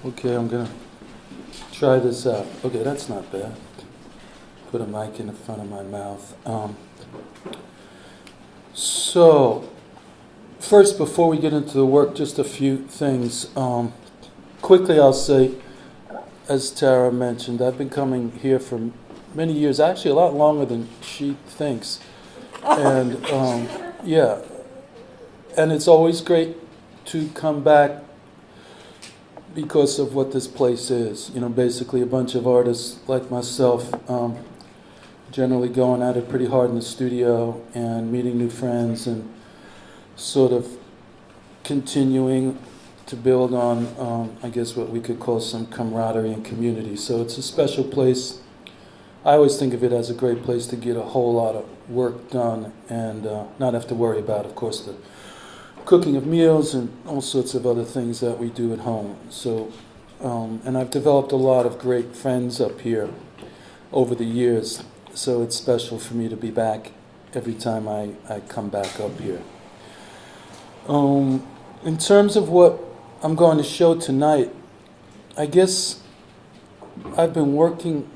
Okay, I'm gonna try this out. Okay, that's not bad. Put a mic in the front of my mouth. So, first, before we get into the work, just a few things. Quickly, I'll say, as Tara mentioned, I've been coming here for many years, actually a lot longer than she thinks. And yeah, and it's always great to come back because of what this place is. You know, basically a bunch of artists like myself, generally going at it pretty hard in the studio and meeting new friends and sort of continuing to build on, I guess, what we could call some camaraderie and community. So it's a special place. I always think of it as a great place to get a whole lot of work done and not have to worry about, of course, the cooking of meals and all sorts of other things that we do at home. So, and I've developed a lot of great friends up here over the years. So it's special for me to be back every time I come back up here. In terms of what I'm going to show tonight, I guess I've been working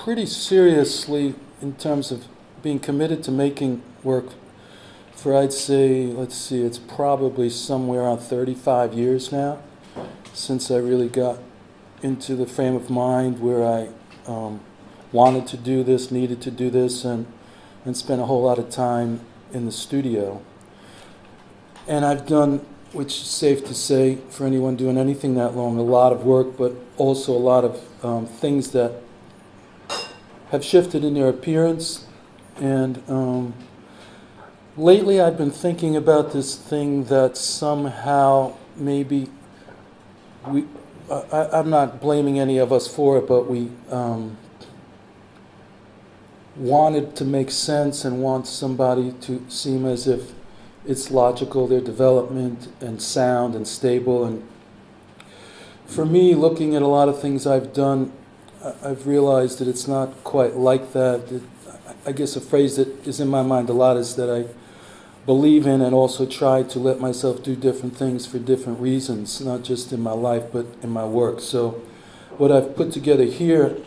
pretty seriously in terms of being committed to making work for, I'd say, let's see, it's probably somewhere around 35 years now since I really got into the frame of mind where I wanted to do this, needed to do this, and spent a whole lot of time in the studio. And I've done, which is safe to say for anyone doing anything that long, a lot of work, but also a lot of things that have shifted in their appearance. And lately I've been thinking about this thing that somehow maybe I'm not blaming any of us for it, but we wanted to make sense and want somebody to seem as if it's logical, their development and sound and stable. And for me, looking at a lot of things I've done, I've realized that it's not quite like that. I guess a phrase that is in my mind a lot is that I believe in and also try to let myself do different things for different reasons, not just in my life, but in my work. So what I've put together here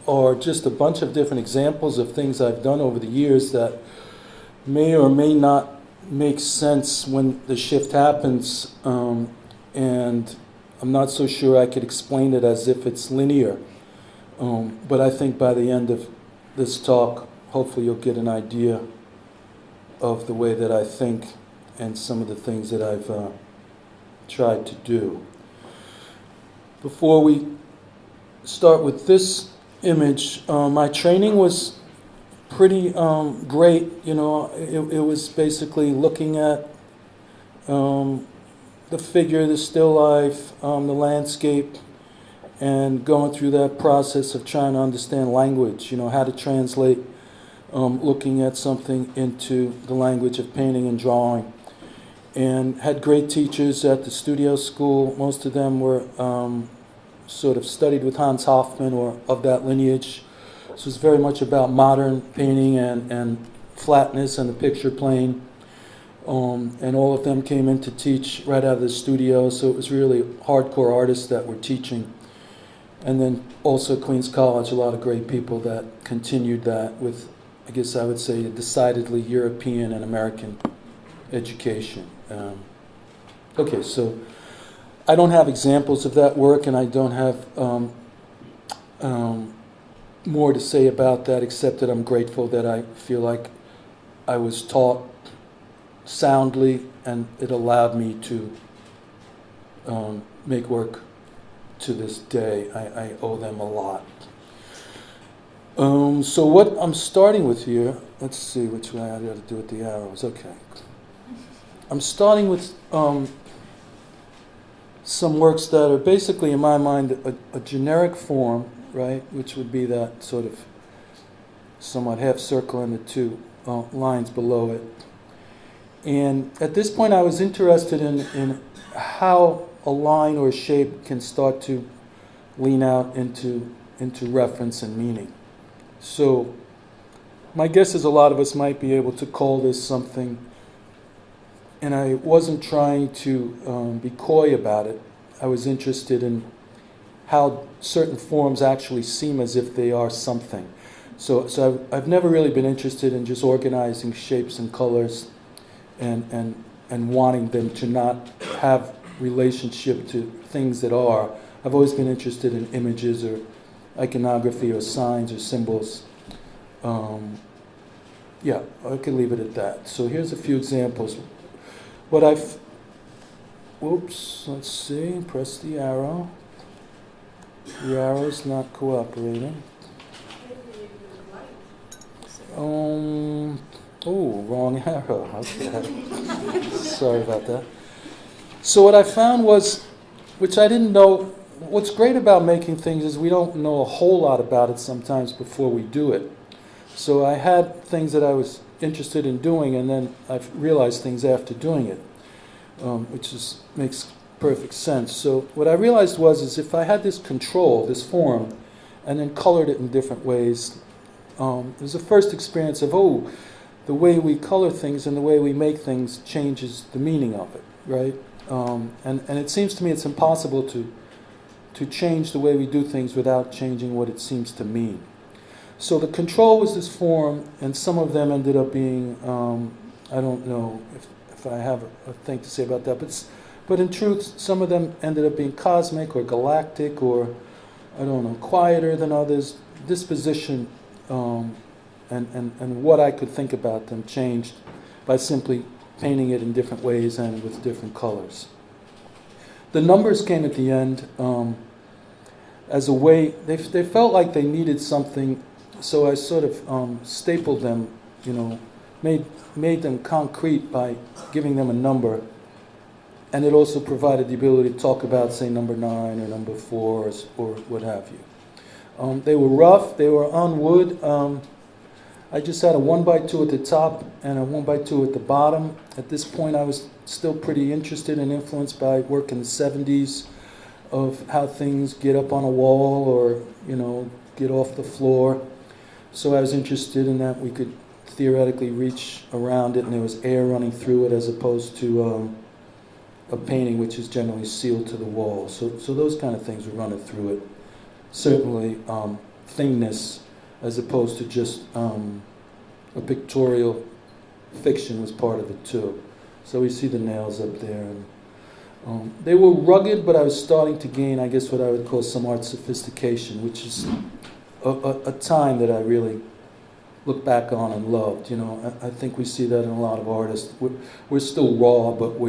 are just a bunch of different examples of things I've done over the years that may or may not make sense when the shift happens, and I'm not so sure I could explain it as if it's linear. But I think by the end of this talk, hopefully you'll get an idea of the way that I think and some of the things that I've tried to do. Before we start with this image, my training was pretty great. You know, it was basically looking at the figure, the still life, the landscape, and going through that process of trying to understand language, you know, how to translate looking at something into the language of painting and drawing. And had great teachers at the studio school. Most of them were sort of studied with Hans Hofmann or of that lineage. This was very much about modern painting and flatness and the picture plane. And all of them came in to teach right out of the studio, so it was really hardcore artists that were teaching. And then also Queens College, a lot of great people that continued that with, I guess I would say, a decidedly European and American education. Okay, so I don't have examples of that work, and I don't have more to say about that, except that I'm grateful that I feel like I was taught soundly, and it allowed me to make work to this day. I owe them a lot. So what I'm starting with here, let's see which way I got to do with the arrows. Okay. I'm starting with some works that are basically, in my mind, a generic form, right, which would be that sort of somewhat half circle and the two lines below it. And at this point I was interested in how a line or a shape can start to lean out into reference and meaning. So my guess is a lot of us might be able to call this something, and I wasn't trying to be coy about it. I was interested in how certain forms actually seem as if they are something. So I've never really been interested in just organizing shapes and colors and wanting them to not have relationship to things that are. I've always been interested in images or iconography or signs or symbols. Yeah, I can leave it at that. So here's a few examples. Let's see, press the arrow. The arrow's not cooperating. Wrong arrow. Okay. Sorry about that. So what I found was, which I didn't know, what's great about making things is we don't know a whole lot about it sometimes before we do it. So I had things that I was interested in doing, and then I've realized things after doing it, which makes perfect sense. So what I realized is if I had this control, this form, and then colored it in different ways, it was the first experience of, the way we color things and the way we make things changes the meaning of it, right? And it seems to me it's impossible to change the way we do things without changing what it seems to mean. So the control was this form, and some of them ended up being, I don't know if I have a thing to say about that, but in truth, some of them ended up being cosmic or galactic or, I don't know, quieter than others. Disposition and what I could think about them changed by simply painting it in different ways and with different colors. The numbers came at the end as a way, they felt like they needed something, so I sort of stapled them, made them concrete by giving them a number, and it also provided the ability to talk about, say, number 9 or number 4 or what have you. They were rough, they were on wood. I just had a 1x2 at the top and a 1x2 at the bottom. At this point I was still pretty interested and influenced by work in the 70s of how things get up on a wall or, get off the floor. So I was interested in that we could theoretically reach around it and there was air running through it as opposed to a painting which is generally sealed to the wall. So those kind of things were running through it. Certainly thingness as opposed to just a pictorial fiction was part of it too. So we see the nails up there. And, they were rugged, but I was starting to gain, I guess, what I would call some art sophistication, which is a time that I really look back on and loved. I think we see that in a lot of artists. We're still raw, but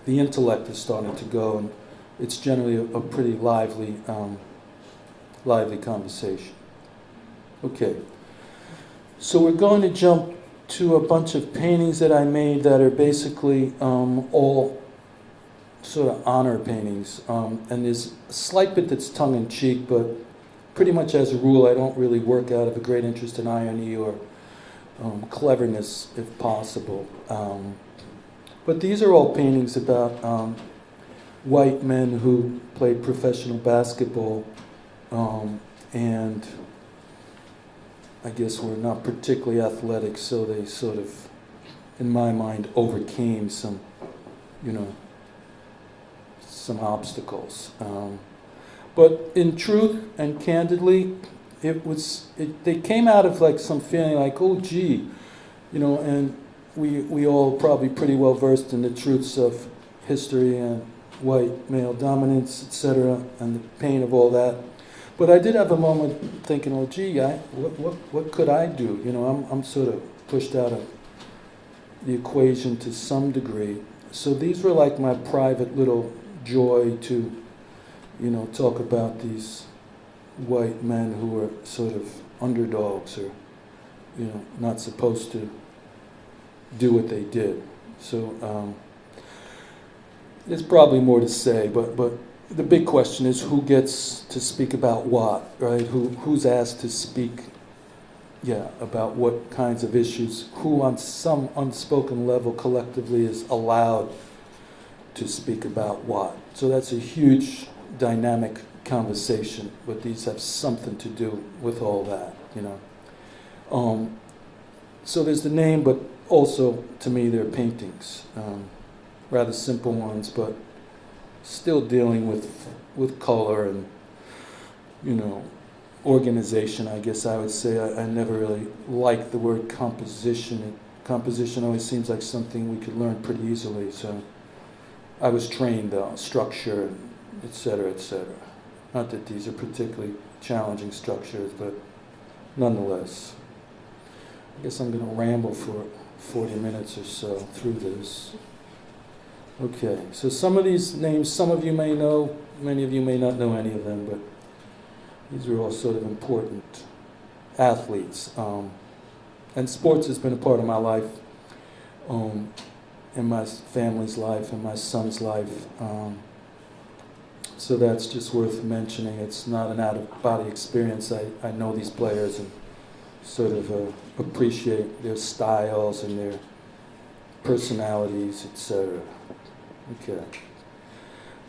the intellect is starting to go, and it's generally a pretty lively conversation. Okay, so we're going to jump to a bunch of paintings that I made that are basically all sort of honor paintings, and there's a slight bit that's tongue-in-cheek, but pretty much as a rule I don't really work out of a great interest in irony or cleverness if possible. But these are all paintings about white men who played professional basketball and I guess were not particularly athletic, so they sort of, in my mind, overcame some obstacles. But in truth and candidly, they came out of like some feeling like, oh gee, and we all probably pretty well versed in the truths of history and white male dominance, etc., and the pain of all that. But I did have a moment thinking, oh gee, what could I do? I'm sort of pushed out of the equation to some degree. So these were like my private little joy to, talk about these white men who were sort of underdogs or, not supposed to do what they did. So there's probably more to say, but the big question is who gets to speak about what, right? Who's asked to speak, about what kinds of issues, who on some unspoken level collectively is allowed to speak about what. So that's a huge dynamic conversation, but these have something to do with all that, So there's the name, but also, to me, they're paintings. Rather simple ones, but still dealing with color and organization, I guess I would say. I never really liked the word composition. Composition always seems like something we could learn pretty easily, so I was trained on structure, et cetera, et cetera. Not that these are particularly challenging structures, but nonetheless. I guess I'm going to ramble for 40 minutes or so through this. Okay, so some of these names, some of you may know, many of you may not know any of them, but these are all sort of important athletes. And sports has been a part of my life, in my family's life, in my son's life. So that's just worth mentioning. It's not an out-of-body experience. I know these players and sort of appreciate their styles and their personalities, etc. Okay.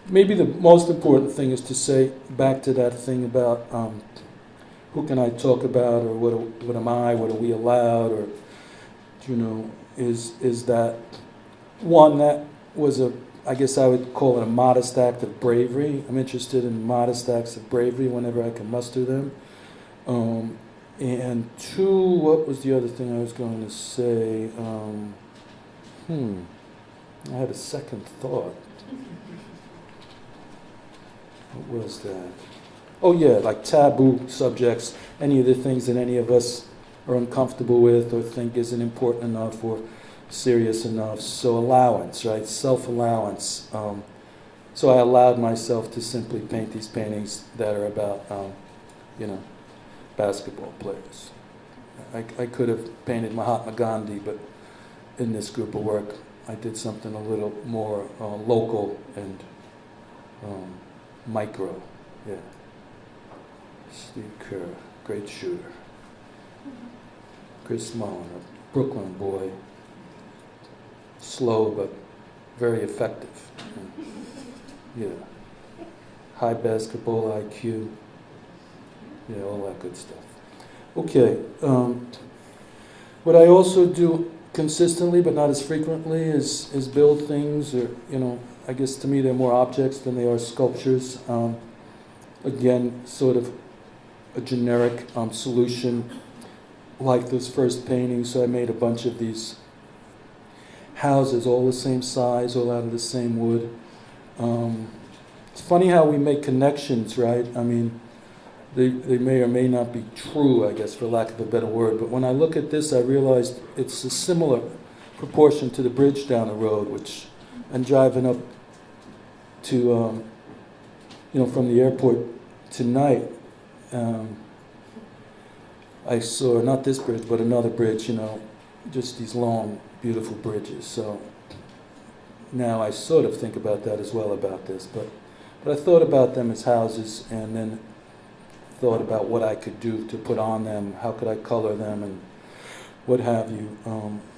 Maybe the most important thing is to say, back to that thing about who can I talk about, or what am I, what are we allowed, or, is that one that was I guess I would call it a modest act of bravery. I'm interested in modest acts of bravery whenever I can muster them. And two, what was the other thing I was going to say? I had a second thought. What was that? Oh yeah, like taboo subjects, any of the things that any of us are uncomfortable with or think isn't important enough or serious enough. So allowance, right? Self-allowance. So I allowed myself to simply paint these paintings that are about, basketball players. I could have painted Mahatma Gandhi, but in this group of work, I did something a little more local and micro. Yeah. Steve Kerr, great shooter. Chris Mullen, a Brooklyn boy. Slow but very effective. Yeah. High basketball IQ. Yeah, all that good stuff. Okay. What I also do consistently, but not as frequently, is build things, or, I guess to me they're more objects than they are sculptures. Again, sort of a generic solution, like those first paintings. So I made a bunch of these houses, all the same size, all out of the same wood. It's funny how we make connections, right? I mean, they may or may not be true, I guess, for lack of a better word. But when I look at this, I realized it's a similar proportion to the bridge down the road, which I'm driving up to, from the airport tonight. I saw, not this bridge, but another bridge, just these long, beautiful bridges. So now I sort of think about that as well about this. But I thought about them as houses, and then thought about what I could do to put on them, how could I color them, and what have you.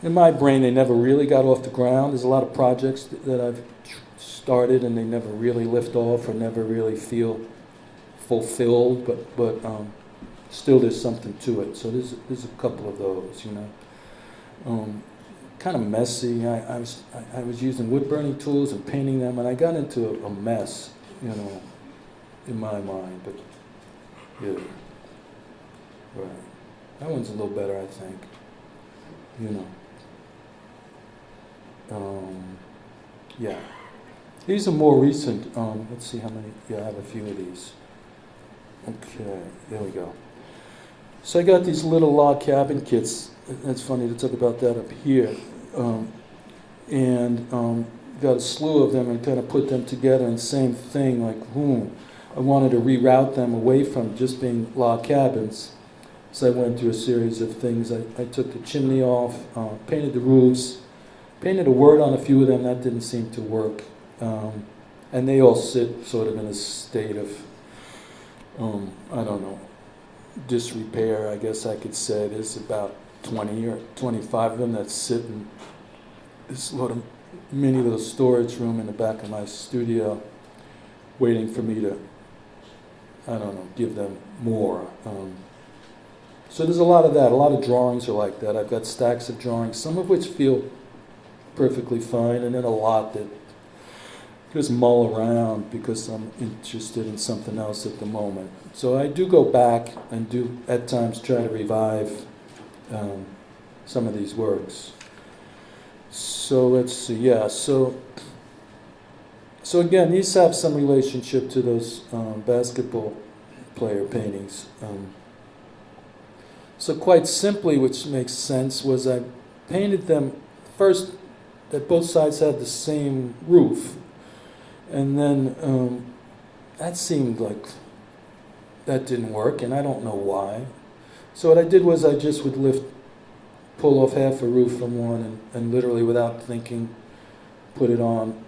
In my brain, they never really got off the ground. There's a lot of projects that I've started, and they never really lift off or never really feel fulfilled, but still there's something to it. So there's a couple of those, kind of messy. I was using wood burning tools and painting them, and I got into a mess, in my mind. But yeah, right. That one's a little better, I think. Yeah. These are more recent. Let's see how many. Yeah, I have a few of these. Okay, there we go. So I got these little log cabin kits. It's funny to talk about that up here. And got a slew of them and kind of put them together, and same thing, like, I wanted to reroute them away from just being log cabins. So I went through a series of things. I took the chimney off, painted the roofs, painted a word on a few of them. That didn't seem to work. And they all sit sort of in a state of, I don't know, disrepair, I guess I could say. There's about 20 or 25 of them that sit in this little mini little storage room in the back of my studio, waiting for me to, I don't know, give them more. So there's a lot of that. A lot of drawings are like that. I've got stacks of drawings, some of which feel perfectly fine, and then a lot that just mull around because I'm interested in something else at the moment. So I do go back and do at times try to revive some of these works. So let's see, yeah. So again, these have some relationship to those basketball player paintings. So quite simply, which makes sense, was I painted them first that both sides had the same roof. And then that seemed like that didn't work, and I don't know why. So what I did was I just would pull off half a roof from one and literally without thinking put it on,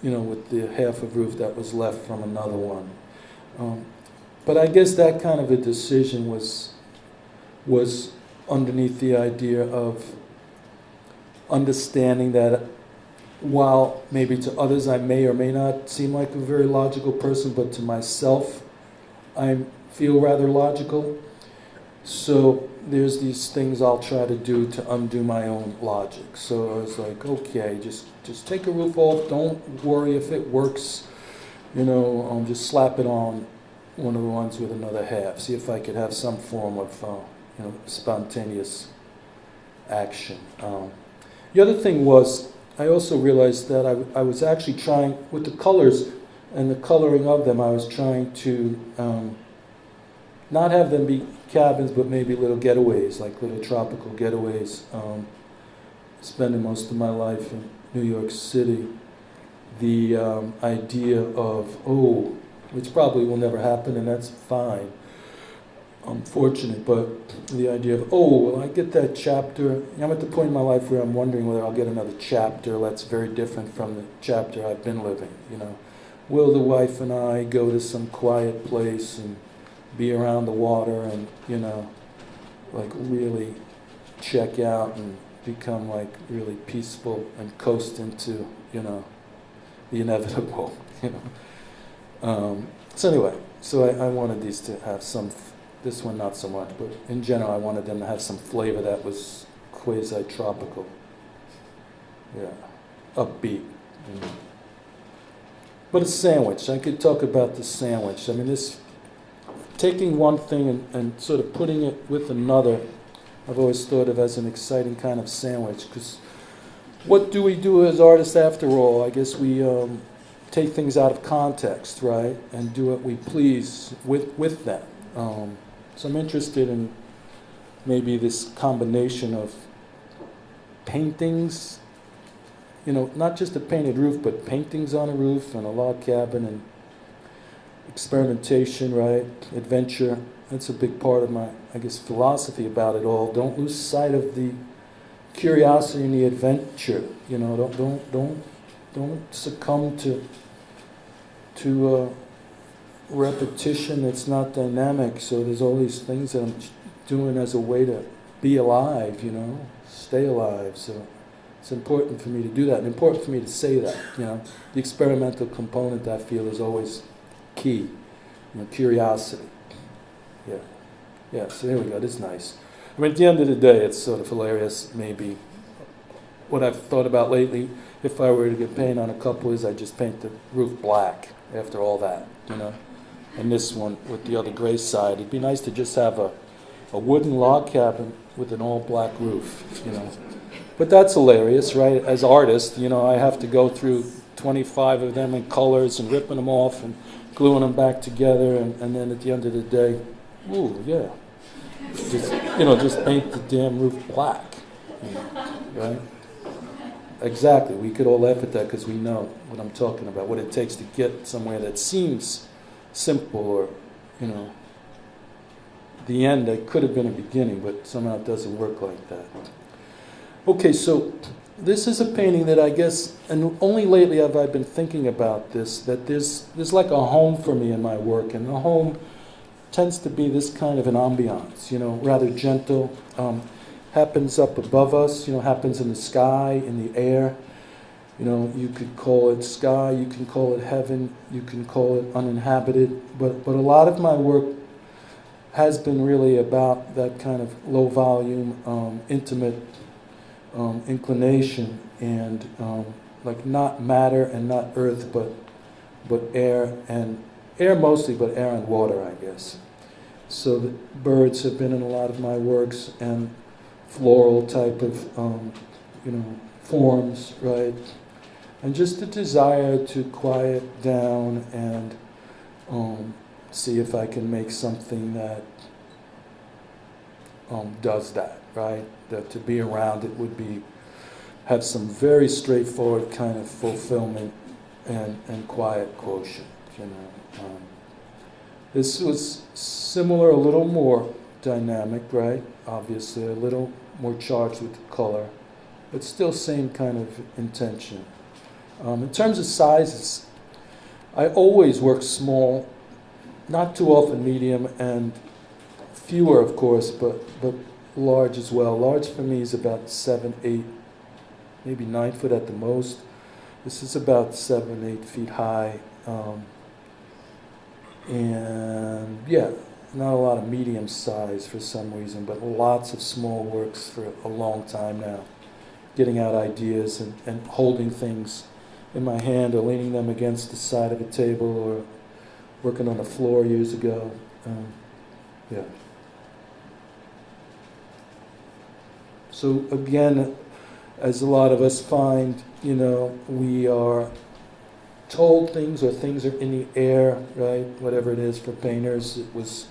with the half of roof that was left from another one. But I guess that kind of a decision was underneath the idea of understanding that while maybe to others I may or may not seem like a very logical person, but to myself I feel rather logical. So there's these things I'll try to do to undo my own logic. So I was like, okay, just take a roof off. Don't worry if it works. Just slap it on one of the ones with another half. See if I could have some form of spontaneous action. The other thing was I also realized that I was actually trying with the colors and the coloring of them. I was trying to not have them be cabins, but maybe little getaways, like little tropical getaways. Spending most of my life in New York City, the idea of, which probably will never happen, and that's fine, unfortunate, but the idea of, will I get that chapter? I'm at the point in my life where I'm wondering whether I'll get another chapter that's very different from the chapter I've been living, Will the wife and I go to some quiet place and be around the water and, like really check out and become like really peaceful and coast into, the inevitable, So anyway, so I wanted these to have some, this one not so much, but in general I wanted them to have some flavor that was quasi-tropical. Yeah, upbeat. But a sandwich, I could talk about the sandwich. I mean, this, taking one thing and sort of putting it with another, I've always thought of as an exciting kind of sandwich, because what do we do as artists after all? I guess we take things out of context, right, and do what we please with them. So I'm interested in maybe this combination of paintings, not just a painted roof, but paintings on a roof and a log cabin and experimentation, right, adventure. That's a big part of my, I guess, philosophy about it all. Don't lose sight of the curiosity and the adventure. Don't succumb to repetition that's not dynamic. So there's all these things that I'm doing as a way to be alive, stay alive. So it's important for me to do that, and important for me to say that. The experimental component I feel is always key. Curiosity. Yeah. So there we go. That's nice. I mean, at the end of the day, it's sort of hilarious. Maybe what I've thought about lately, if I were to get paint on a couple, is I just paint the roof black after all that, And this one with the other gray side, it'd be nice to just have a wooden log cabin with an all black roof, But that's hilarious, right? As artists, I have to go through 25 of them in colors and ripping them off and gluing them back together, and then at the end of the day, just paint the damn roof black, right? Exactly. We could all laugh at that because we know what I'm talking about, what it takes to get somewhere that seems simple, or, the end that could have been a beginning, but somehow it doesn't work like that. Okay, so this is a painting that I guess, and only lately have I been thinking about this, that there's like a home for me in my work, and the home tends to be this kind of an ambiance, rather gentle, happens up above us, happens in the sky, in the air. You could call it sky, you can call it heaven, you can call it uninhabited, but a lot of my work has been really about that kind of low volume, intimate inclination, and like not matter and not earth, but air, and air mostly, but air and water, I guess. So the birds have been in a lot of my works, and floral type of, forms, right? And just the desire to quiet down and see if I can make something that does that, right? That to be around it would have some very straightforward kind of fulfillment and quiet quotient, This was similar, a little more dynamic, right? Obviously, a little more charged with color, but still same kind of intention. In terms of sizes, I always work small, not too often medium, and fewer, of course, but large as well. Large for me is about 7, 8, maybe 9 foot at the most. This is about 7, 8 feet high. And yeah, not a lot of medium size for some reason, but lots of small works for a long time now. Getting out ideas and holding things in my hand or leaning them against the side of a table or working on the floor years ago. Yeah. So again, as a lot of us find, we are told things or things are in the air, right? Whatever it is for painters, it was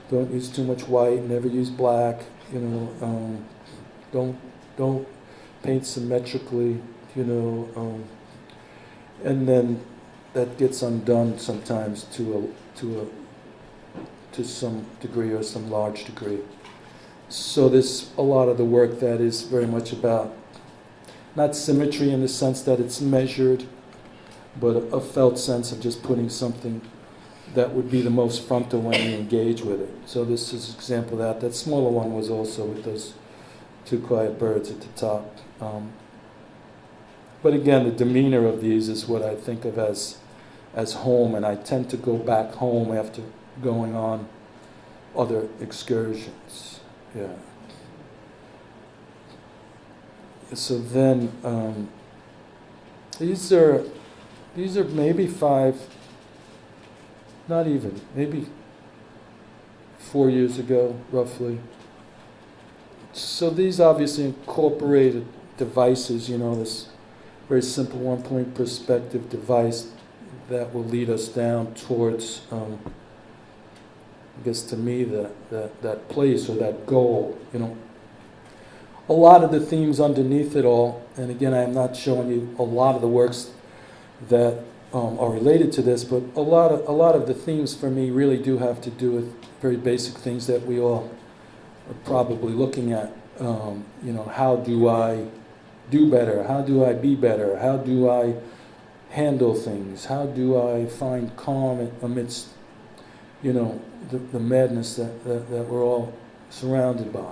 don't use too much white, never use black, don't paint symmetrically, and then that gets undone sometimes to some degree or some large degree. So there's a lot of the work that is very much about not symmetry in the sense that it's measured, but a felt sense of just putting something that would be the most frontal when you engage with it. So this is an example of that. That smaller one was also with those two quiet birds at the top. But again, the demeanor of these is what I think of as home, and I tend to go back home after going on other excursions. Yeah. So then, these are maybe 5, not even, maybe 4 years ago, roughly. So these obviously incorporated devices, this very simple one-point perspective device that will lead us down towards, I guess to me, that place or that goal, A lot of the themes underneath it all, and again, I'm not showing you a lot of the works that are related to this, but a lot of the themes for me really do have to do with very basic things that we all are probably looking at. How do I do better? How do I be better? How do I handle things? How do I find calm amidst, the madness that we're all surrounded by?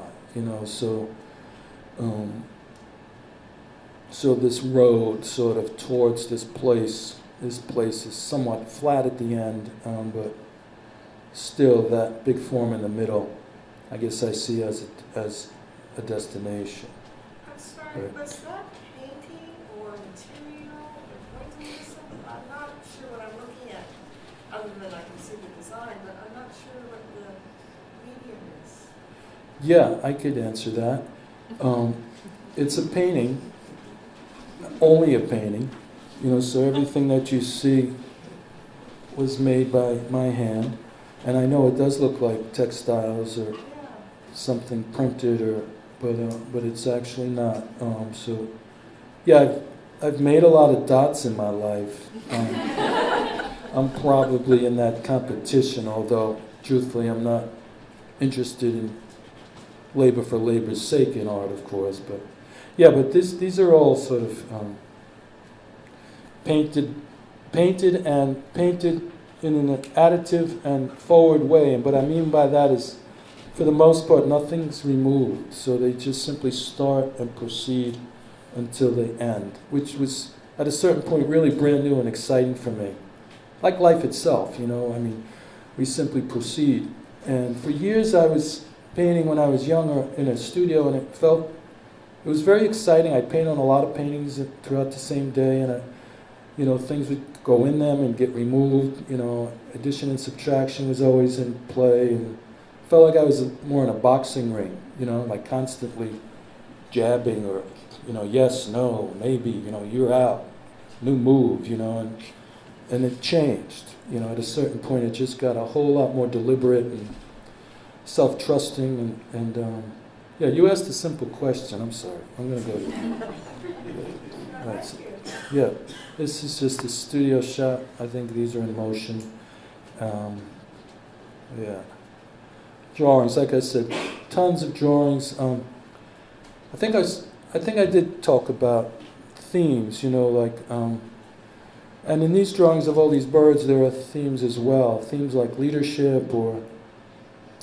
So this road sort of towards this place is somewhat flat at the end, but still that big form in the middle, I guess I see as a destination. I'm sorry, Right. was that painting or material or pointing or something? I'm not sure what I'm looking at, other than I can see the design, but I'm not sure what the medium is. Yeah, I could answer that. It's a painting, only a painting, so everything that you see was made by my hand. And I know it does look like textiles or something printed, but it's actually not. So, yeah, I've made a lot of dots in my life. I'm probably in that competition, although truthfully I'm not interested in labor for labor's sake in art, of course. But yeah, but these are all sort of painted in an additive and forward way. And what I mean by that is, for the most part, nothing's removed. So they just simply start and proceed until they end, which was at a certain point really brand new and exciting for me. Like life itself, we simply proceed. And for years I was painting when I was younger in a studio, and it felt it was very exciting. I painted on a lot of paintings throughout the same day, and things would go in them and get removed. Addition and subtraction was always in play, and I felt like I was more in a boxing ring. Like constantly jabbing or yes, no, maybe. You're out, new move. And it changed. At a certain point, it just got a whole lot more deliberate and self-trusting. Yeah, you asked a simple question. I'm sorry. I'm going to go to right. So, yeah, this is just a studio shot. I think these are in motion. Yeah. Drawings, like I said, tons of drawings. I think I did talk about themes, and in these drawings of all these birds, there are themes as well. Themes like leadership, or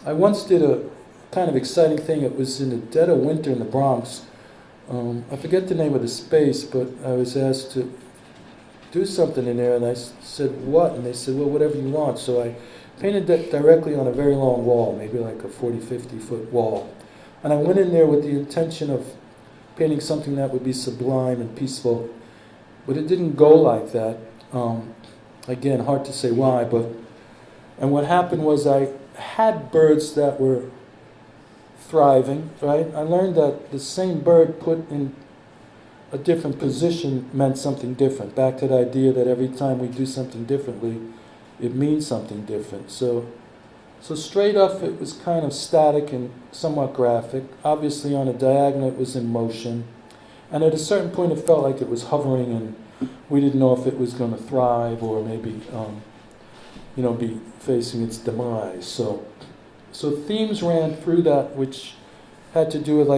I once did a kind of exciting thing. It was in the dead of winter in the Bronx. I forget the name of the space, but I was asked to do something in there, and I said, what? And they said, well, whatever you want. So I painted that directly on a very long wall, maybe like a 40, 50-foot wall. And I went in there with the intention of painting something that would be sublime and peaceful, but it didn't go like that. Again, hard to say why, and what happened was I had birds that were thriving, right? I learned that the same bird put in a different position meant something different. Back to the idea that every time we do something differently, it means something different. So straight up, it was kind of static and somewhat graphic. Obviously, on a diagonal, it was in motion. And at a certain point, it felt like it was hovering, and we didn't know if it was going to thrive or maybe, be facing its demise. So themes ran through that, which had to do with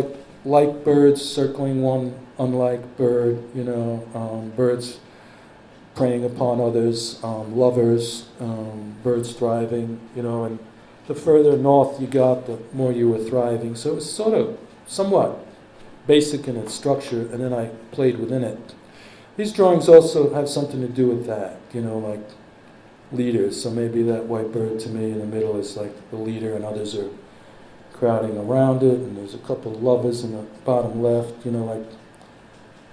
like birds circling one unlike bird, birds preying upon others, lovers, birds thriving, and the further north you got, the more you were thriving. So it was sort of somewhat basic in its structure, and then I played within it. These drawings also have something to do with that, like leaders. So maybe that white bird to me in the middle is like the leader, and others are crowding around it, and there's a couple of lovers in the bottom left,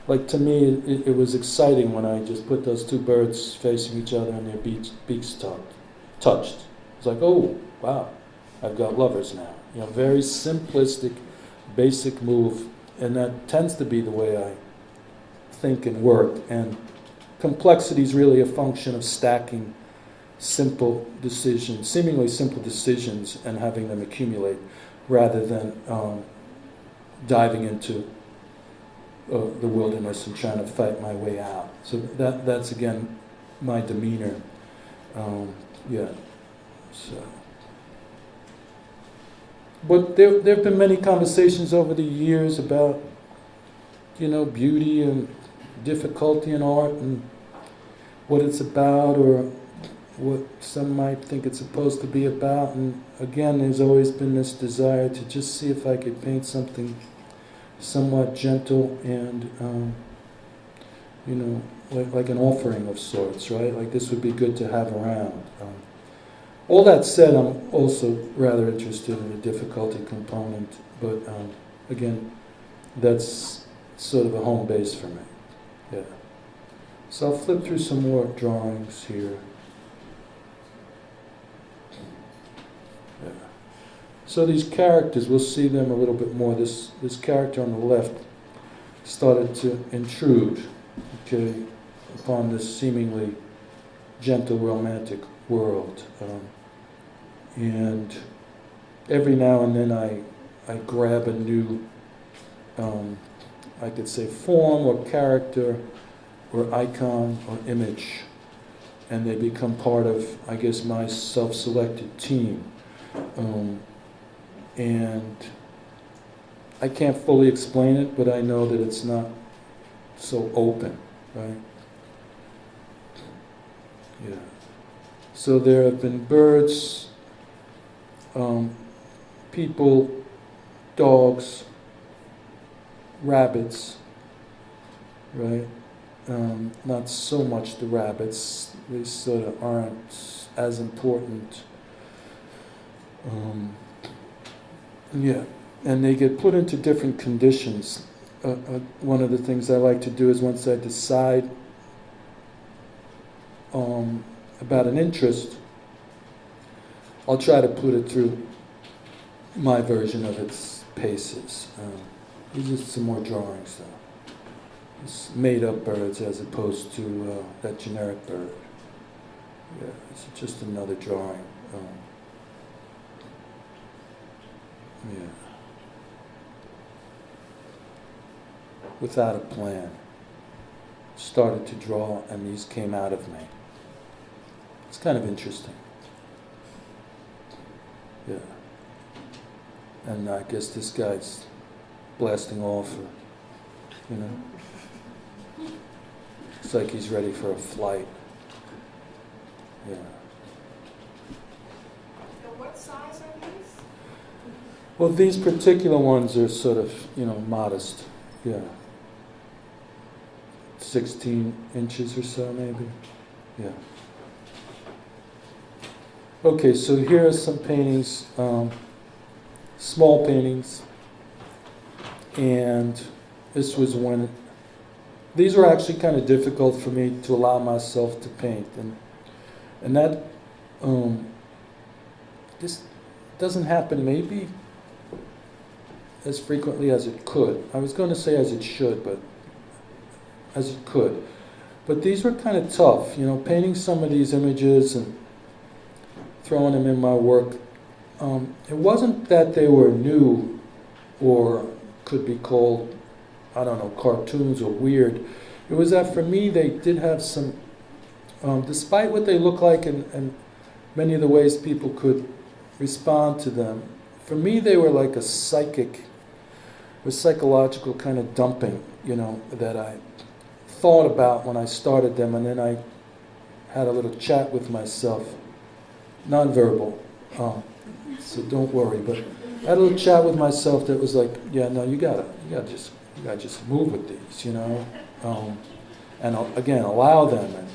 like to me it was exciting when I just put those two birds facing each other and their beaks touched. It's like, oh, wow, I've got lovers now. Very simplistic, basic move, and that tends to be the way I think and work. And complexity is really a function of stacking simple decisions, seemingly simple decisions, and having them accumulate, rather than diving into the wilderness and trying to fight my way out. So that's again my demeanor. Yeah. So. But there have been many conversations over the years about, beauty and difficulty in art and what it's about, or what some might think it's supposed to be about. And again, there's always been this desire to just see if I could paint something somewhat gentle and, like an offering of sorts, right? Like this would be good to have around. All that said, I'm also rather interested in the difficulty component, but again, that's sort of a home base for me. Yeah. So I'll flip through some more drawings here. Yeah. So these characters, we'll see them a little bit more. This character on the left started to intrude, upon this seemingly gentle, romantic world. And every now and then I grab a new, I could say, form or character or icon or image, and they become part of, I guess, my self-selected team. And I can't fully explain it, but I know that it's not so open, right? Yeah. So there have been birds, people, dogs, rabbits, right? Not so much the rabbits. They sort of aren't as important. Yeah, and they get put into different conditions. one of the things I like to do is once I decide about an interest, I'll try to put it through my version of its paces. These are some more drawings, though. It's made-up birds as opposed to that generic bird. Yeah, it's just another drawing. Yeah. Without a plan. Started to draw, and these came out of me. It's kind of interesting. Yeah. And I guess this guy's blasting off, or, you know. It's like he's ready for a flight. Yeah. And what size are these? Well, these particular ones are sort of, modest. Yeah. 16 inches or so, maybe. Yeah. Okay, so here are some paintings, small paintings, and this was when, these were actually kind of difficult for me to allow myself to paint, and that, this doesn't happen maybe as frequently as it could. I was going to say as it should, but as it could. But these were kind of tough, painting some of these images and throwing them in my work. It wasn't that they were new or could be called, I don't know, cartoons or weird. It was that for me they did have some, despite what they look like and many of the ways people could respond to them, for me they were like a psychological kind of dumping, that I thought about when I started them, and then I had a little chat with myself, nonverbal, so don't worry, but I had a little chat with myself that was like, yeah, no, you gotta just move with these, and again, allow them,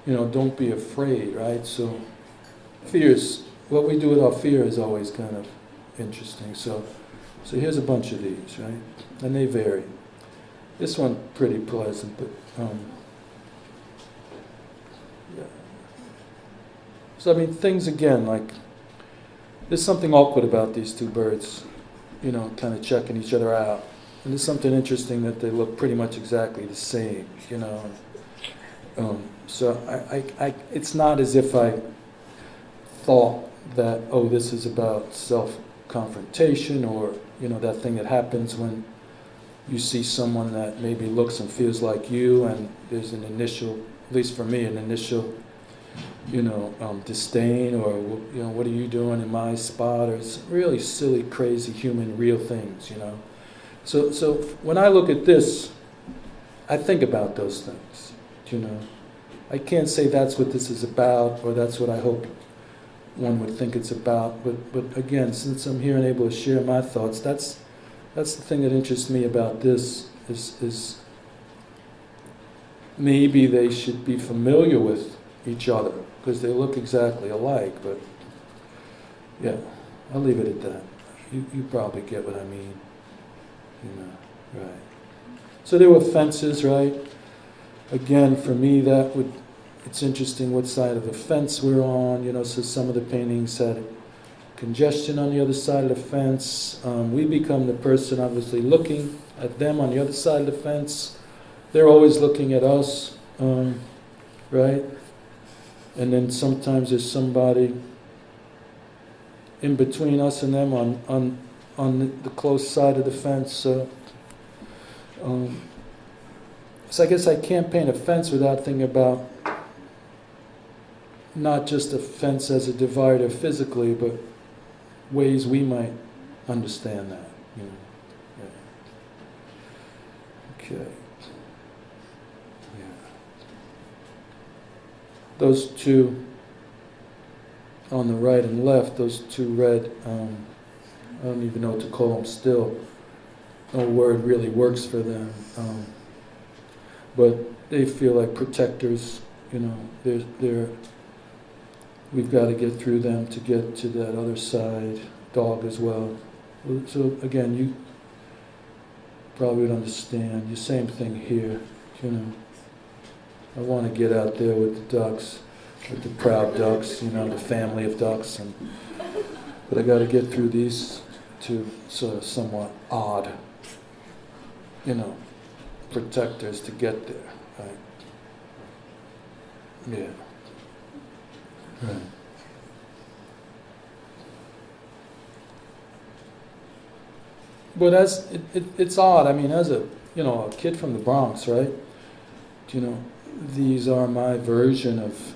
and don't be afraid, right? So fears, what we do with our fear is always kind of interesting. So here's a bunch of these, right? And they vary. This one pretty pleasant, but yeah. So I mean, things again, like there's something awkward about these two birds, kind of checking each other out. And there's something interesting that they look pretty much exactly the same, So I it's not as if I thought that, oh, this is about self-confrontation or, that thing that happens when you see someone that maybe looks and feels like you, and there's an initial, at least for me, an initial, disdain, or, what are you doing in my spot, or it's really silly, crazy, human, real things, So when I look at this, I think about those things, I can't say that's what this is about, or that's what I hope one would think it's about, but again, since I'm here and able to share my thoughts, that's the thing that interests me about this, is maybe they should be familiar with each other, because they look exactly alike, but yeah, I'll leave it at that. You probably get what I mean, right. So there were fences, right? Again, for me, it's interesting what side of the fence we're on, so some of the paintings had congestion on the other side of the fence. We become the person obviously looking at them on the other side of the fence. They're always looking at us, right? And then sometimes there's somebody in between us and them on the close side of the fence. So I guess I can't paint a fence without thinking about not just a fence as a divider physically, but ways we might understand that. Yeah. Okay. Yeah. Those two on the right and left, those two red, I don't even know what to call them still. No word really works for them. But they feel like protectors, we've got to get through them to get to that other side, dog as well. So again, probably would understand. The same thing here, you know. I want to get out there with the ducks, with the proud ducks, you know, the family of ducks, but I got to get through these two sort of somewhat odd, you know, protectors to get there, right? Yeah. Right. But it's odd. I mean, as a kid from the Bronx, right? You know, these are my version of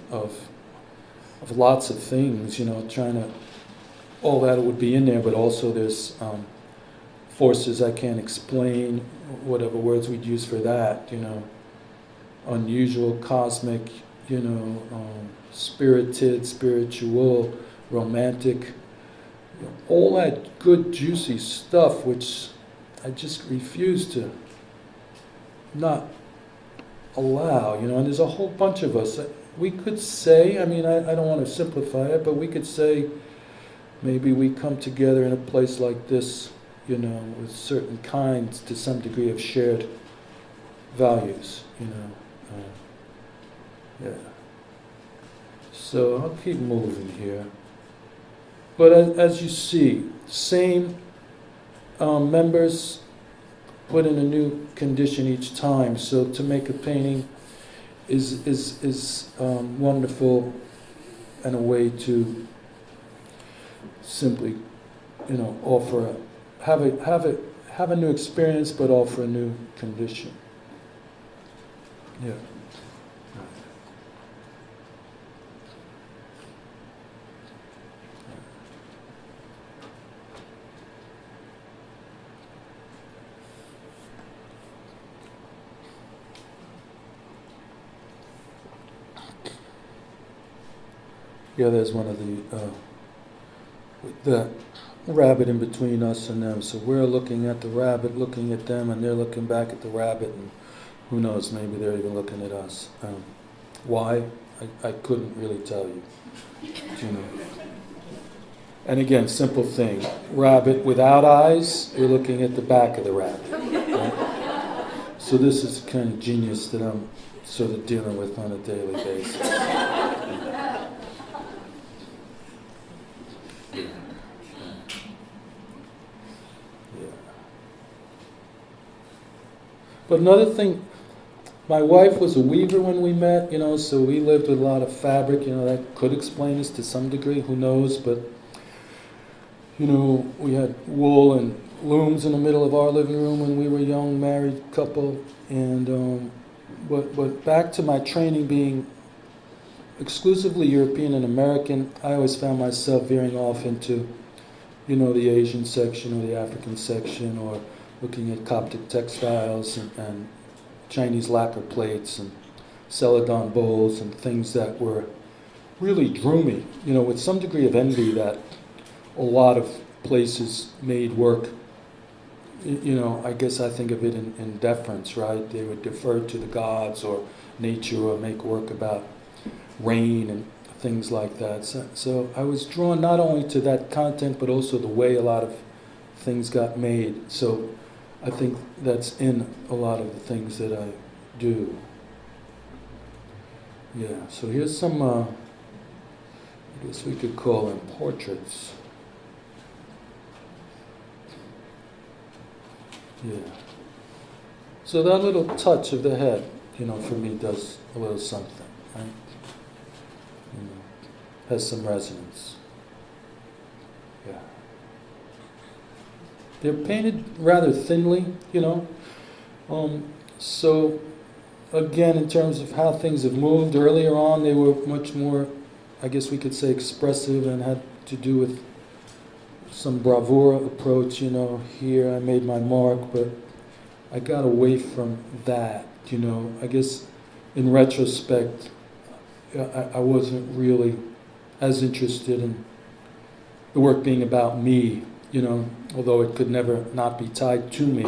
lots of things. You know, trying to all that would be in there, but also there's forces I can't explain. Whatever words we'd use for that. You know, unusual, cosmic. You know, spirited, spiritual, romantic. All that good, juicy stuff, which I just refuse to not allow, you know, and there's a whole bunch of us. We could say, I mean, I don't want to simplify it, but we could say maybe we come together in a place like this, you know, with certain kinds, to some degree, of shared values, you know. Yeah. So I'll keep moving here. But as you see, same members put in a new condition each time. So to make a painting is wonderful, and a way to simply, you know, have a new experience, but offer a new condition. Yeah. Yeah, there's one of the rabbit in between us and them. So we're looking at the rabbit, looking at them, and they're looking back at the rabbit, and who knows, maybe they're even looking at us. Why? I couldn't really tell you. You know. And again, simple thing. Rabbit without eyes, you're looking at the back of the rabbit. Right? So this is the kind of genius that I'm sort of dealing with on a daily basis. But another thing, my wife was a weaver when we met, you know, so we lived with a lot of fabric, you know, that could explain this to some degree, who knows, but, you know, we had wool and looms in the middle of our living room when we were a young married couple, and, but back to my training being exclusively European and American, I always found myself veering off into, you know, the Asian section or the African section, or looking at Coptic textiles and Chinese lacquer plates and celadon bowls and things that were really drew me, you know, with some degree of envy that a lot of places made work. You know, I guess I think of it in deference, right? They would defer to the gods or nature, or make work about rain and things like that. So I was drawn not only to that content, but also the way a lot of things got made. So I think that's in a lot of the things that I do. Yeah, so here's some, I guess we could call them portraits. Yeah. So that little touch of the head, you know, for me does a little something, right? You know, has some resonance. Yeah. They're painted rather thinly, you know. So, again, in terms of how things have moved, earlier on they were much more, I guess we could say, expressive, and had to do with some bravura approach, you know. Here I made my mark, but I got away from that, you know. I guess in retrospect, I wasn't really as interested in the work being about me, you know, although it could never not be tied to me.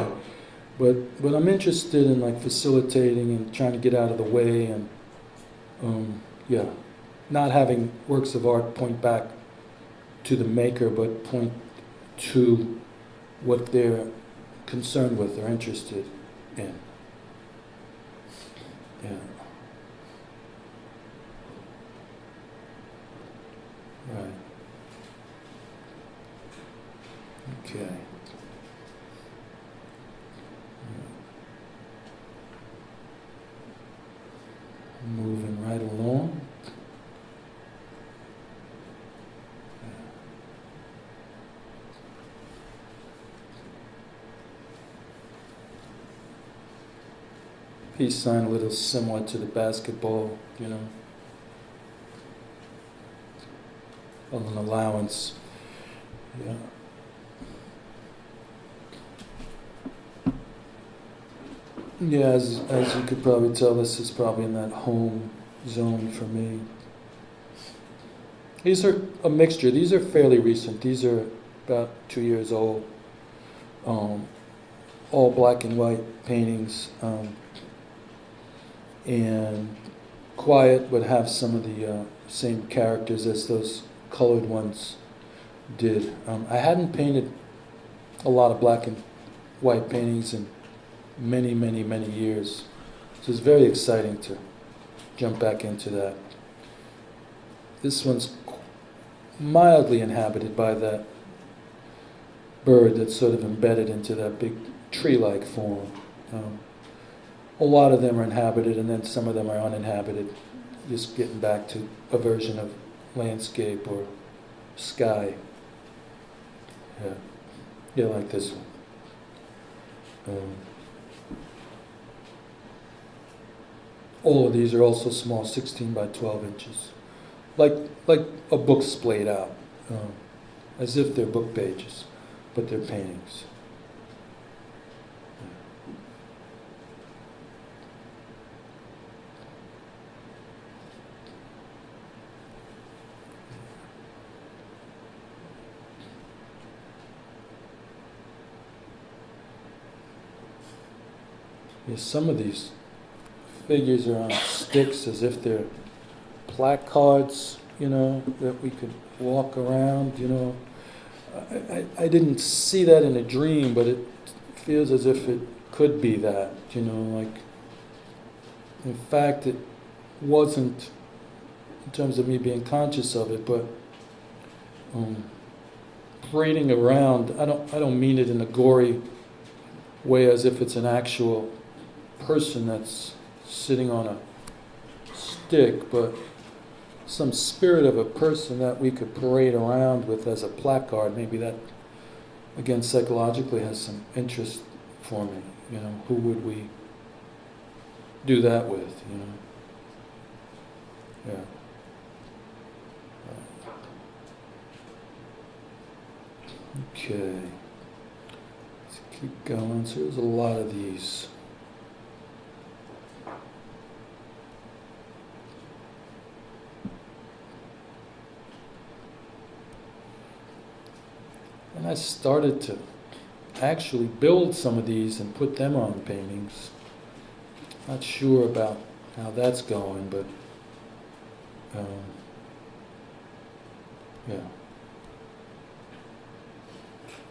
But I'm interested in, like, facilitating and trying to get out of the way, and not having works of art point back to the maker, but point to what they're concerned with or interested in. Yeah. Right. Okay. Moving right along. Peace sign a little similar to the basketball, you know. An allowance. Yeah. Yeah, as you could probably tell, this is probably in that home zone for me. These are a mixture. These are fairly recent. These are about 2 years old. All black and white paintings. And quiet, but have some of the same characters as those colored ones did. I hadn't painted a lot of black and white paintings in many, many, many years. So it's very exciting to jump back into that. This one's mildly inhabited by that bird that's sort of embedded into that big tree-like form. A lot of them are inhabited, and then some of them are uninhabited. Just getting back to a version of landscape or sky. Yeah, like this one. All of these are also small, 16 by 12 inches. Like a book splayed out, as if they're book pages, but they're paintings. Yeah, some of these figures are on sticks as if they're placards, you know, that we could walk around, you know. I didn't see that in a dream, but it feels as if it could be that, you know, like, in fact, it wasn't in terms of me being conscious of it, but parading around, I don't mean it in a gory way as if it's an actual person that's sitting on a stick, but some spirit of a person that we could parade around with as a placard. Maybe that, again, psychologically has some interest for me. You know, who would we do that with, you know? Yeah. Okay. Let's keep going. So there's a lot of these. And I started to actually build some of these and put them on paintings. Not sure about how that's going, but yeah.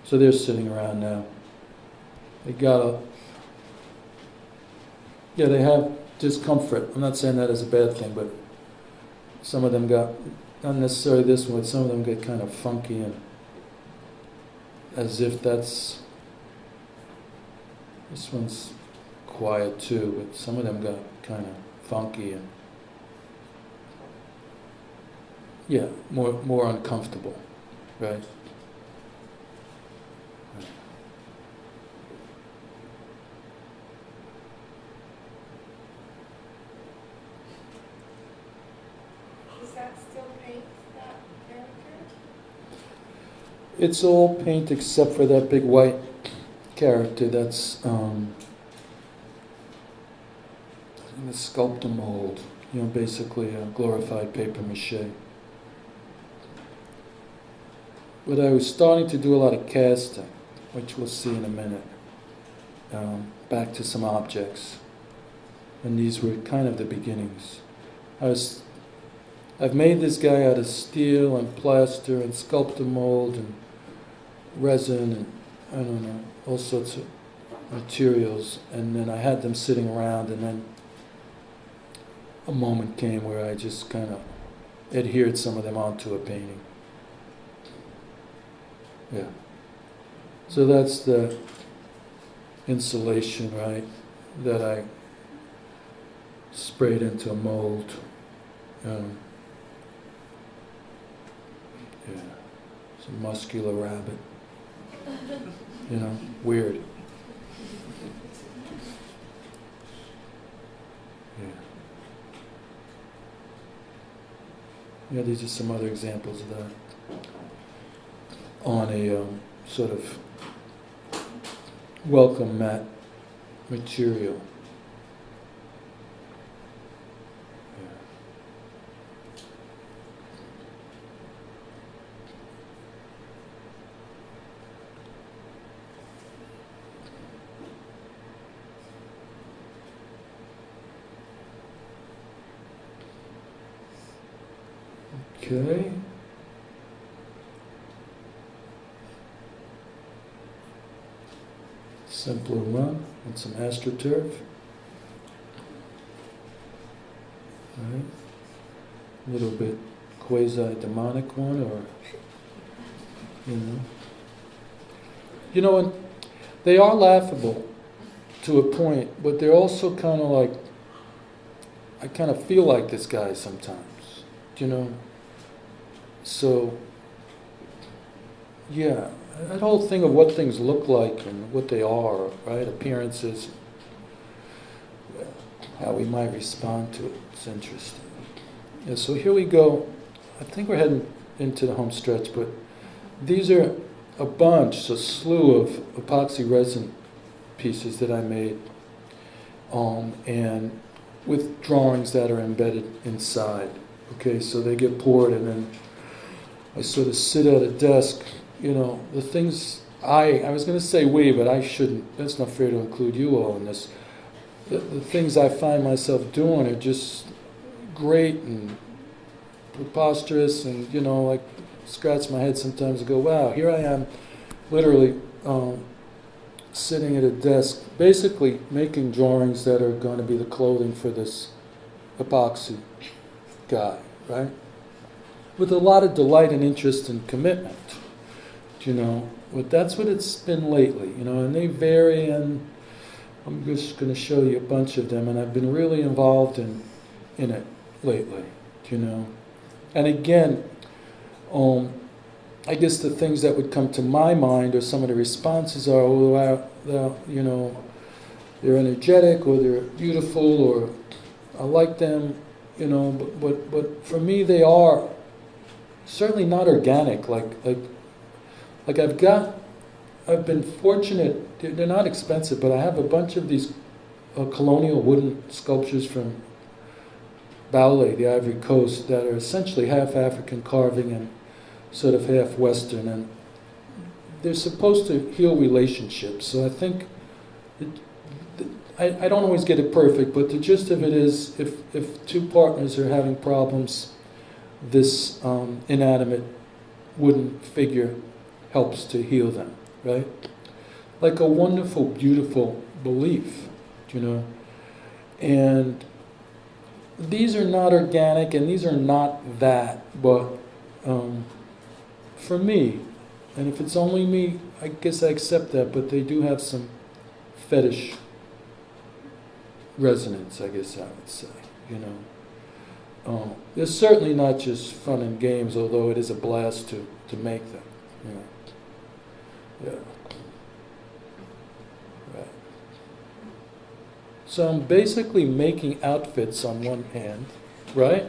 So they're sitting around now. They they have discomfort. I'm not saying that as a bad thing, but some of them got, not necessarily this one, but some of them get kind of funky and as if that's, this one's quiet too, but some of them got kind of funky and yeah, more uncomfortable, right? Is that still paint, that character? It's all paint except for that big white character that's in the sculptor mold, you know, basically a glorified paper mache. But I was starting to do a lot of casting, which we'll see in a minute, back to some objects. And these were kind of the beginnings. I've made this guy out of steel and plaster and sculptor mold and resin and I don't know, all sorts of materials, and then I had them sitting around, and then a moment came where I just kind of adhered some of them onto a painting. Yeah. So that's the insulation, right, that I sprayed into a mold. Yeah. It's a muscular rabbit. You know, weird. Yeah, these are some other examples of that on a sort of welcome mat material. Okay. Simpler run and some astroturf. Right. A little bit quasi-demonic one, or you know, and they are laughable to a point, but they're also kind of like, I kind of feel like this guy sometimes, you know. So, yeah, that whole thing of what things look like and what they are, right? Appearances, how we might respond to it. It's interesting. Yeah, so here we go. I think we're heading into the home stretch, but these are a bunch, a slew of epoxy resin pieces that I made, and with drawings that are embedded inside. Okay, so they get poured, and then I sort of sit at a desk, you know, the things I was going to say we, but I shouldn't. That's not fair to include you all in this. The things I find myself doing are just great and preposterous, and, you know, like, scratch my head sometimes and go, wow, here I am, literally sitting at a desk, basically making drawings that are going to be the clothing for this epoxy guy, right? With a lot of delight and interest and commitment, you know. But that's what it's been lately, you know, and they vary, and I'm just going to show you a bunch of them, and I've been really involved in it lately, you know. And again, I guess the things that would come to my mind, or some of the responses are, oh, you know, they're energetic, or they're beautiful, or I like them, you know, but for me they are certainly not organic. Like I've been fortunate. They're not expensive, but I have a bunch of these colonial wooden sculptures from Ballet, the Ivory Coast, that are essentially half African carving and sort of half Western, and they're supposed to heal relationships. So I think I don't always get it perfect, but the gist of it is, if two partners are having problems, this inanimate wooden figure helps to heal them, right? Like a wonderful, beautiful belief, you know. And these are not organic, and these are not that, but for me, and if it's only me, I guess I accept that, but they do have some fetish resonance, I guess I would say, you know. They're certainly not just fun and games, although it is a blast to make them, you know. Yeah. Right. So I'm basically making outfits on one hand, right?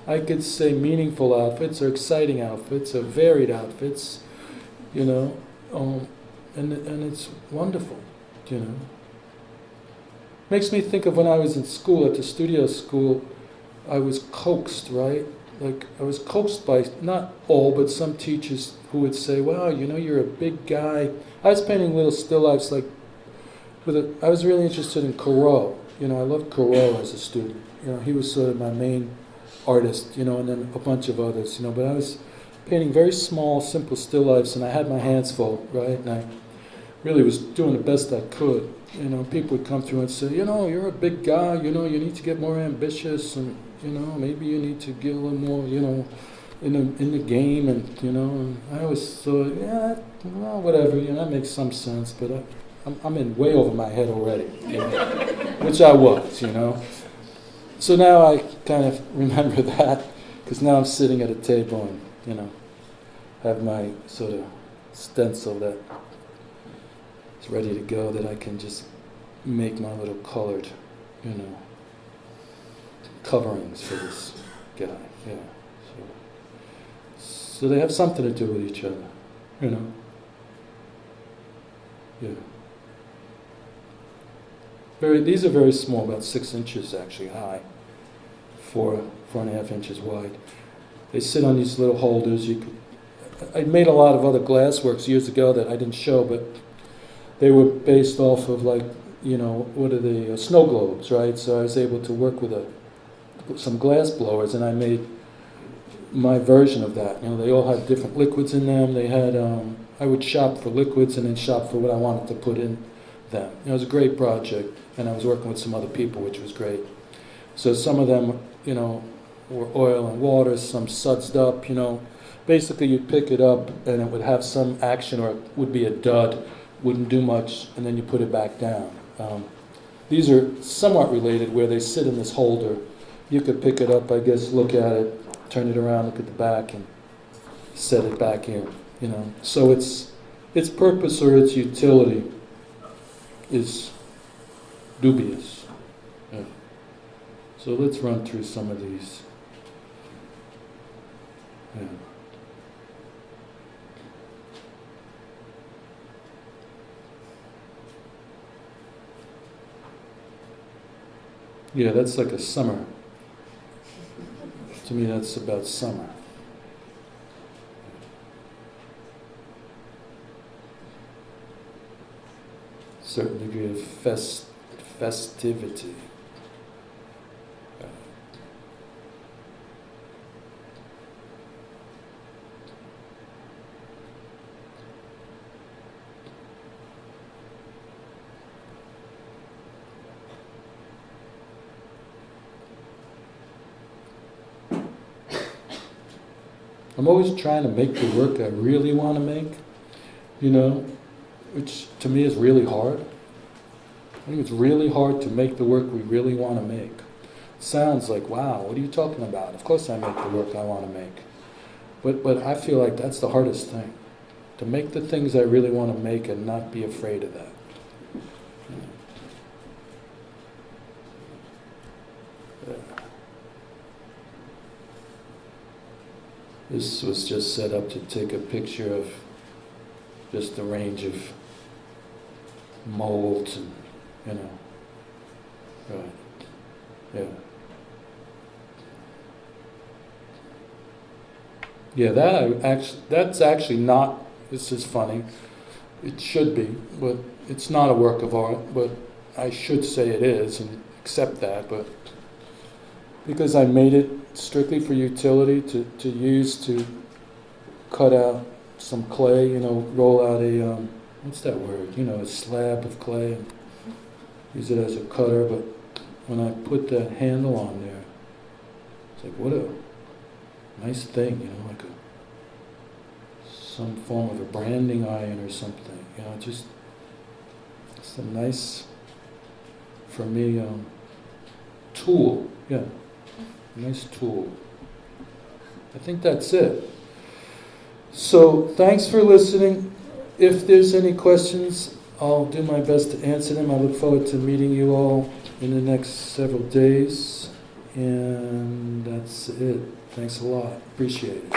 I could say meaningful outfits, or exciting outfits, or varied outfits, you know, and it's wonderful, you know. Makes me think of when I was in school, at the studio school, I was coaxed, right? Like, I was coaxed by, not all, but some teachers who would say, wow, you know, you're a big guy. I was painting little still lifes, like, I was really interested in Corot. You know, I loved Corot as a student. You know, he was sort of my main artist, you know, and then a bunch of others, you know. But I was painting very small, simple still lifes, and I had my hands full, right? And I really was doing the best I could. You know, people would come through and say, you know, you're a big guy, you know, you need to get more ambitious, and, you know, maybe you need to get a little more, you know, in the game, and, you know, and I always thought, yeah, well, whatever, you know, that makes some sense, but I'm in way over my head already, you know, which I was, you know. So now I kind of remember that, because now I'm sitting at a table and, you know, have my sort of stencil that is ready to go, that I can just make my little colored, you know, coverings for this guy, yeah. So they have something to do with each other, you know. Yeah. These are very small, about 6 inches actually high, 4.5 inches wide. They sit on these little holders. I made a lot of other glass works years ago that I didn't show, but they were based off of, like, you know, what are they, snow globes, right? So I was able to work with some glass blowers, and I made my version of that. You know, they all had different liquids in them. They had, I would shop for liquids and then shop for what I wanted to put in them. It was a great project, and I was working with some other people, which was great. So some of them, you know, were oil and water, some sudsed up, you know. Basically, you'd pick it up, and it would have some action, or it would be a dud, wouldn't do much, and then you put it back down. These are somewhat related, where they sit in this holder. You could pick it up, I guess, look at it, turn it around, look at the back, and set it back in, you know. So its purpose or its utility is dubious. Yeah. So let's run through some of these. Yeah. Yeah, that's like a summer. To me, that's about summer. Certain degree of festivity. I'm always trying to make the work I really want to make, you know, which to me is really hard. I think it's really hard to make the work we really want to make. It sounds like, wow, what are you talking about? Of course I make the work I want to make. But I feel like that's the hardest thing, to make the things I really want to make and not be afraid of that. This was just set up to take a picture of just the range of molds and, you know, right, yeah. Yeah, that's actually not, this is funny, it should be, but it's not a work of art, but I should say it is and accept that, but because I made it strictly for utility, to use to cut out some clay, you know, roll out a, what's that word, you know, a slab of clay, and use it as a cutter, but when I put the handle on there, it's like, what a nice thing, you know, like some form of a branding iron or something, you know, just it's a nice, for me, tool, yeah. Nice tool. I think that's it. So thanks for listening. If there's any questions, I'll do my best to answer them. I look forward to meeting you all in the next several days. And that's it. Thanks a lot. Appreciate it.